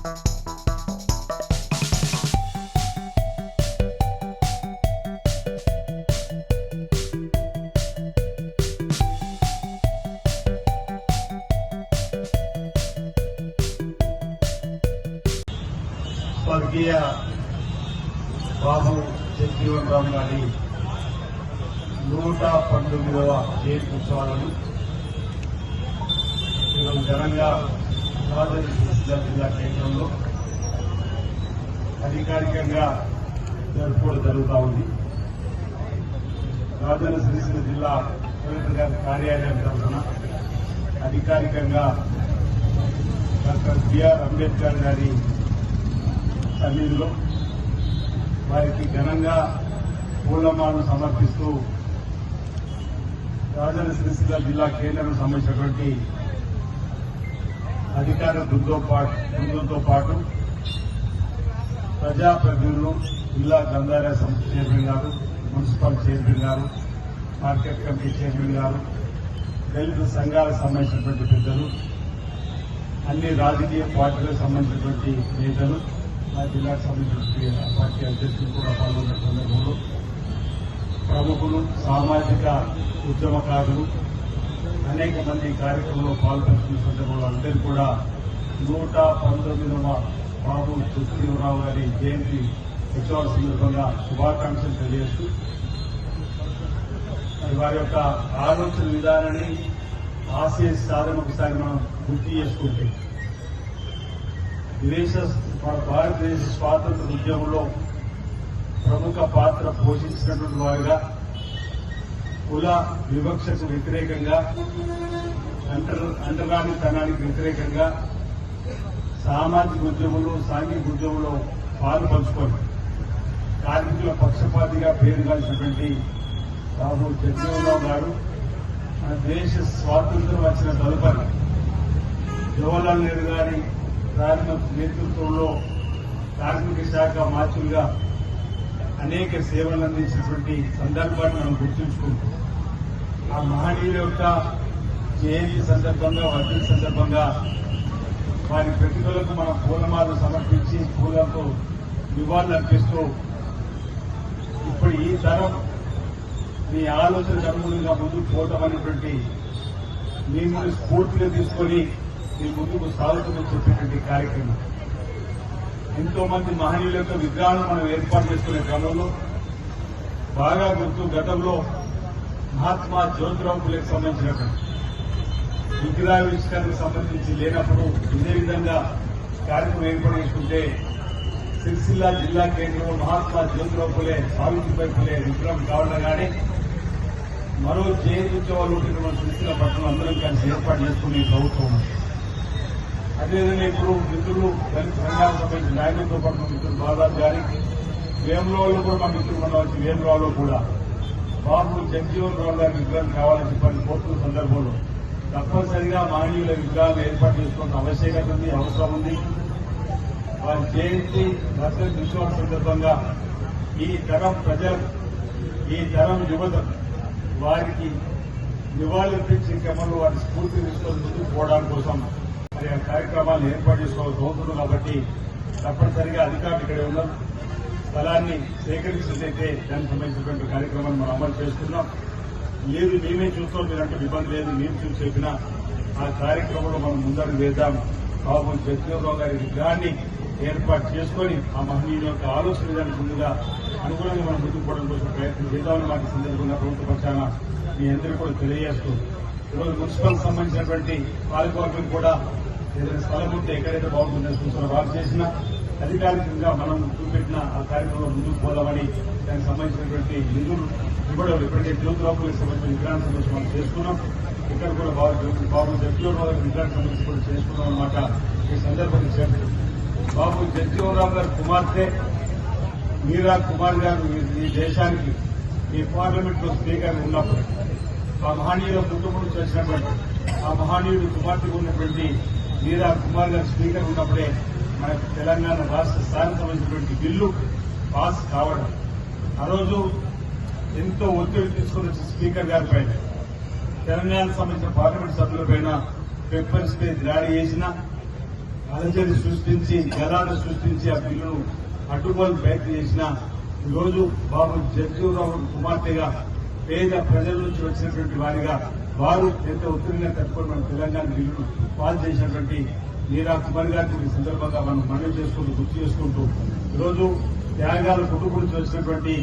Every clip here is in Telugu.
స్వర్గీయ బాబు జగజీవన్ రామ్ గారి 119వ జయంతి ఉత్సవాలను ఈరోజు ఘనంగా రాజన్న సిరిసిల్ల జిల్లా కేంద్రంలో అధికారికంగా జరుపుకోవడం జరుగుతూ ఉంది. రాజన్న సిరిసిల్ల జిల్లా కలెక్టర్ గారి కార్యాలయం తరఫున అధికారికంగా డాక్టర్ బిఆర్ అంబేద్కర్ గారి సన్నిధిలో వారికి ఘనంగా పూలమాలను సమర్పిస్తూ రాజన్న సిరిసిల్ల జిల్లా కేంద్రానికి సంబంధించినటువంటి అధికార బృందంతో పాటు ప్రజాప్రతినిధులు, జిల్లా గ్రంథాలయ సంస్థ చైర్మన్ గారు, మున్సిపల్ చైర్మన్ గారు, మార్కెట్ కమిటీ చైర్మన్ గారు, దళిత సంఘాలకు సంబంధించినటువంటి పెద్దలు, అన్ని రాజకీయ పార్టీలకు సంబంధించినటువంటి నేతలు, ఆ జిల్లాకు సంబంధించిన పార్టీ అధ్యక్షులు కూడా పాల్గొన్న సందర్భంలో ప్రముఖులు, సామాజిక ఉద్యమకారులు అనేక మంది కార్యక్రమంలో పాల్గొంటున్న సందర్భంలో అందరూ కూడా 119వ బాబు జగజీవనరావు గారి జయంతి ఉత్సవాల సందర్భంగా శుభాకాంక్షలు తెలియజేస్తూ వారి యొక్క ఆలోచన విధానాన్ని ఆశయ సాధన ఒకసారి మనం గుర్తు చేసుకుంటే భారతదేశ స్వాతంత్ర ఉద్యమంలో ప్రముఖ పాత్ర పోషించినటువంటి వారుగా కుల వివక్షకు వ్యతిరేకంగా, అంటరానితనానికి వ్యతిరేకంగా సామాజిక ఉద్యమంలో, సాంఘిక ఉద్యమంలో పాలు పంచుకొని కార్మికుల పక్షపాతిగా పేరుగాల్సినటువంటి బాబు జగజీవనరావు గారు మన దేశ స్వాతంత్ర్యం వచ్చిన తదుపరి జవహర్లాల్ నెహ్రూ గారి ప్రారంభ నేతృత్వంలో కార్మిక శాఖ మార్చులుగా అనేక సేవలు అందించినటువంటి సందర్భాన్ని మనం గుర్తుంచుకుంటాం. ఆ మహనీయుల యొక్క జయంతి సందర్భంగా, వర్ధంతి సందర్భంగా వారి ప్రతిభలకు మనం పూలమాలను సమర్పించి పూలతో నివాళులు అర్పిస్తూ ఇప్పుడు ఈ తరం మీ ఆలోచన అనుగుణంగా ముందుకు పోవటం అనేటువంటి మిమ్మల్ని స్ఫూర్తిగా తీసుకొని మీ ముందుకు సాగుతుందని చెప్పేటువంటి కార్యక్రమం. ఎంతో మంది మహనీయుల యొక్క విగ్రహాలను మనం ఏర్పాటు చేసుకునే క్రమంలో బాగా గుర్తు, గతంలో మహాత్మా జ్యోతిరావు ఫులేకి సంబంధించినటువంటి విగ్రహావిష్కరణకు సంబంధించి లేనప్పుడు ఇదే విధంగా కార్యక్రమం ఏర్పాటు చేసుకుంటే సిరిసిల్ల జిల్లా కేంద్రంలో మహాత్మా జ్యోతిరావు ఫులే, సావిత్రిబాయి ఫులే విగ్రహం కావడం కానీ మరో జయంతి ఉత్సవాలు ఉంటే మన సిరిసిల్ల పట్టణం అందరం కలిసి ఏర్పాటు చేసుకునే ప్రభుత్వం. అదేవిధంగా ఇప్పుడు మిత్రులు దళిత సంఘాలకు సంబంధించిన నాయకులతో పాటు మిత్రులు బాలాజీ గారి వేములవాడలో కూడా మా మిత్రులు ఉండవచ్చు. వేములవాడలో కూడా బాబు జగజీవనరావు గారి విగ్రహం కావాలని చెప్పని కోరుతున్న సందర్భంలో తప్పనిసరిగా మహనీయుల విగ్రహాలు ఏర్పాటు చేసుకోవాల్సిన ఆవశ్యకత ఉంది, అవసరం ఉంది. వారి జయంతి వర్ధంతి ఉత్సవాల సందర్భంగా ఈ తరం ప్రజలు, ఈ తరం యువత వారికి నివాళులర్పించే క్రమంలో వారి స్ఫూర్తి తీసుకొని ముందుకు పోవడానికి కోసం మరి ఆ కార్యక్రమాలను ఏర్పాటు చేసుకోవాల్సి అవుతుంది. కాబట్టి తప్పనిసరిగా అధికారులు ఇక్కడే ఉన్నారు. స్థలాన్ని సేకరించినట్లయితే దానికి సంబంధించినటువంటి కార్యక్రమాన్ని మనం అమలు చేస్తున్నాం. లేదు మేమే చూస్తాం, మీరంటే ఇబ్బంది లేదు, మేము చూసి చెప్పినా ఆ కార్యక్రమంలో మనం ముందడుగు వేద్దాం. బాబు జగజీవనరావు గారి విగ్రహాన్ని ఏర్పాటు చేసుకొని ఆ మహనీయుల యొక్క ఆలోచన విధానికి ముందుగా అనుగుణంగా మనం ముందుకు పోవడం కోసం ప్రయత్నం చేద్దామని మాకు సందర్భంగా ప్రభుత్వ పక్షాన మీ అందరూ కూడా తెలియజేస్తూ ఈరోజు మున్సిపల్ సంబంధించినటువంటి పాలకవర్గం కూడా ఏదైనా స్థలం ఉంటే ఎక్కడైతే బాగుంటుందని సూచన వారు చేసిన అధికారికంగా మనం చూపెట్టిన ఆ కార్యక్రమంలో ముందుకు పోదామని దానికి సంబంధించినటువంటి నిధులు ఇవ్వడం ఇప్పటికే జ్యోతిరావులకు సంబంధించిన విగ్రహానికి సంబంధించి మనం చేసుకున్నాం. ఇక్కడ కూడా బాబు జగజీవనరావు గారి విగ్రహానికి సంబంధించి కూడా చేసుకున్నాం అన్నమాట. ఈ సందర్భంగా చేపట్టారు. బాబు జగజీవనరావు గారి కుమార్తె మీరా కుమార్ గారు ఈ దేశానికి ఈ పార్లమెంట్ లో స్పీకర్ ఉన్నప్పుడు ఆ మహనీయుల కుటుంబం నుంచి వచ్చినటువంటి ఆ మహనీయుడు కుమార్తెకు ఉన్నటువంటి మీరా కుమార్ గారు స్పీకర్ ఉన్నప్పుడే మనకు తెలంగాణ రాష్ట్ర స్థాయికి సంబంధించినటువంటి బిల్లు పాస్ కావడం. ఆ రోజు ఎంతో ఒత్తిడి తీసుకుని వచ్చి స్పీకర్ గారి పైన తెలంగాణకు సంబంధించిన పార్లమెంట్ సభ్యుల పైన పెప్పర్ స్ప్రే దాడి చేసిన అలజడి సృష్టించి గలాన్ని సృష్టించి ఆ బిల్లును అడ్డుకోవాలని ప్రయత్నం చేసిన ఈరోజు బాబు జగజీవనరావు కుమార్తెగా పేద ప్రజల నుంచి వచ్చినటువంటి వారిగా వారు ఎంత ఉత్తరంగా తట్టుకొని మన తెలంగాణ బిల్లును పాస్ చేసినటువంటి మీరా కుమార్ గారికి ఈ సందర్భంగా మనం మనవి చేసుకుంటూ గుర్తు చేసుకుంటూ ఈరోజు త్యాగాల కుటుంబం నుంచి వచ్చినటువంటి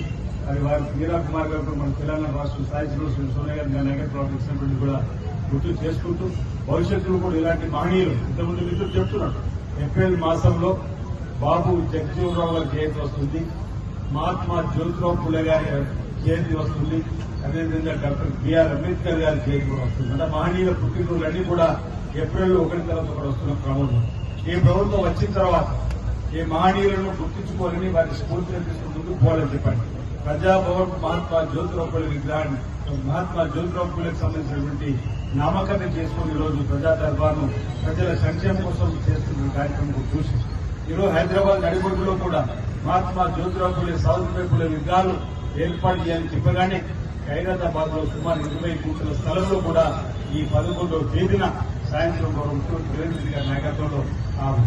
అది వారి మీరా కుమార్ గారు మన తెలంగాణ రాష్ట్రం స్థాయి సోనియా గాంధీ నాయకత్వం ఇచ్చినటువంటి కూడా గుర్తు చేసుకుంటూ భవిష్యత్తులో కూడా ఇలాంటి మహనీయులు ఇంతకుముందు మిత్రులు చెప్తున్నారు. ఏప్రిల్ మాసంలో బాబు జగజీవనరావు గారి జయంతి వస్తుంది, మహాత్మా జ్యోతిరావు పులే గారి జయంతి వస్తుంది, అదేవిధంగా డాక్టర్ బిఆర్ అంబేద్కర్ గారి జయంతి కూడా వస్తుంది. అంటే మహనీయుల పుట్టినరోజులన్నీ కూడా ఏప్రిల్లో ఒకటి తర్వాత ఒకటి వస్తున్న క్రమంలో ఈ ప్రభుత్వం వచ్చిన తర్వాత ఈ మహనీయులను గుర్తించుకోవాలని వారి స్ఫూర్తిని తీసుకుని ముందుకు పోవాలని చెప్పండి. ప్రజాభవన్ మహాత్మా జ్యోతిరావు పులే విగ్రహాన్ని మహాత్మా జ్యోతిరావు పులేకి సంబంధించినటువంటి నామకరణం చేసుకుని ఈరోజు ప్రజా దర్బార్ను ప్రజల సంక్షేమం కోసం చేస్తున్న కార్యక్రమం చూసి ఈరోజు హైదరాబాద్ నడిబొడ్డులో కూడా మహాత్మా జ్యోతిరావు పులే సావిత్రిబాయి పులే విగ్రహాలు ఏర్పాటు చేయాలని చెప్పగానే ఖైరతాబాద్ లో సుమారు 20 కోట్ల స్థలంలో కూడా ఈ 11వ తేదీన సాయంత్రం ముఖ్యమంత్రి రేవంత్ రెడ్డి గారి నాయకత్వంలో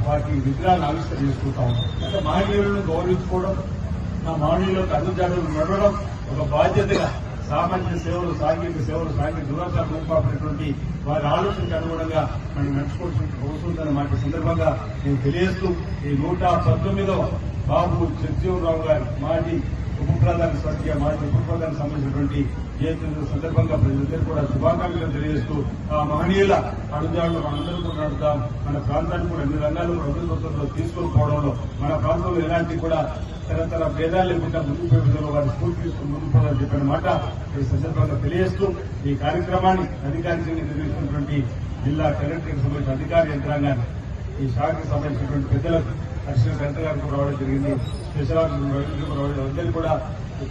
వాటి విగ్రహాలను ఆవిష్కరణ చేసుకుంటా ఉన్నాం. అంటే మహనీయులను గౌరవించుకోవడం, ఆ మహనీయులకు అడుగుజాడలు నడవడం ఒక బాధ్యతగా సామాజిక సేవలు, సాంఘిక సేవలు, సాంఘిక దురాచారం రూపాపడినటువంటి వారి ఆలోచనకు అనుగుణంగా మనం నడుచుకోవాల్సిన అవసరం మాట సందర్భంగా నేను తెలియజేస్తూ ఈ 119వ బాబు జగజీవనరావు గారి మాజీ ఉప ప్రధాని స్వర్గీయ మాజీ ఉప ప్రధానికి సంబంధించినటువంటి జయంతి సందర్భంగా ప్రజలందరూ కూడా శుభాకాంక్షలు తెలియజేస్తూ ఆ మహనీయుల అడుగుజాడలు మనందరూ కూడా నడుద్దాం. మన ప్రాంతాన్ని కూడా అన్ని రంగాల్లో అభివృద్ధిలో తీసుకొని పోవడంలో మన ప్రాంతంలో ఎలాంటి కూడా తరతర భేదాలు లేకుండా ముందుకు పోయడంలో వారి స్ఫూర్తి తీసుకుని ముందుకు పోవాలని చెప్పిన మాట ఈ సందర్భంగా తెలియజేస్తూ ఈ కార్యక్రమాన్ని అధికారికంగా నిర్వహిస్తున్నటువంటి జిల్లా కలెక్టర్కి సంబంధించిన అధికార యంత్రాంగాన్ని, ఈ శాఖకు సంబంధించినటువంటి పెద్దలకు, అడిషనల్ కలెక్టర్ గారికి రావడం జరిగింది, స్పెషల్ ఆఫీసర్ రావడం, అందరికీ కూడా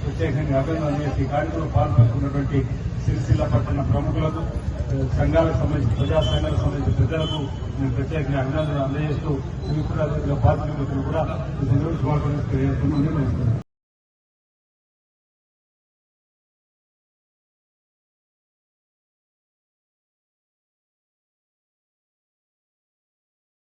ప్రత్యేకంగా అభినందనలు చేసి ఈ కార్యక్రమంలో పాల్పంచుకున్నటువంటి సిరిసిల్ల పట్టణ ప్రముఖులకు, సంఘాలకు సంబంధించి ప్రజా సంఘాలకు సంబంధించిన పెద్దలకు నేను ప్రత్యేకంగా అభినందనలు అందజేస్తూ పార్టీ కూడా ఈ సందర్భంగా శుభాకాంక్షలు తెలియజేస్తున్నాను.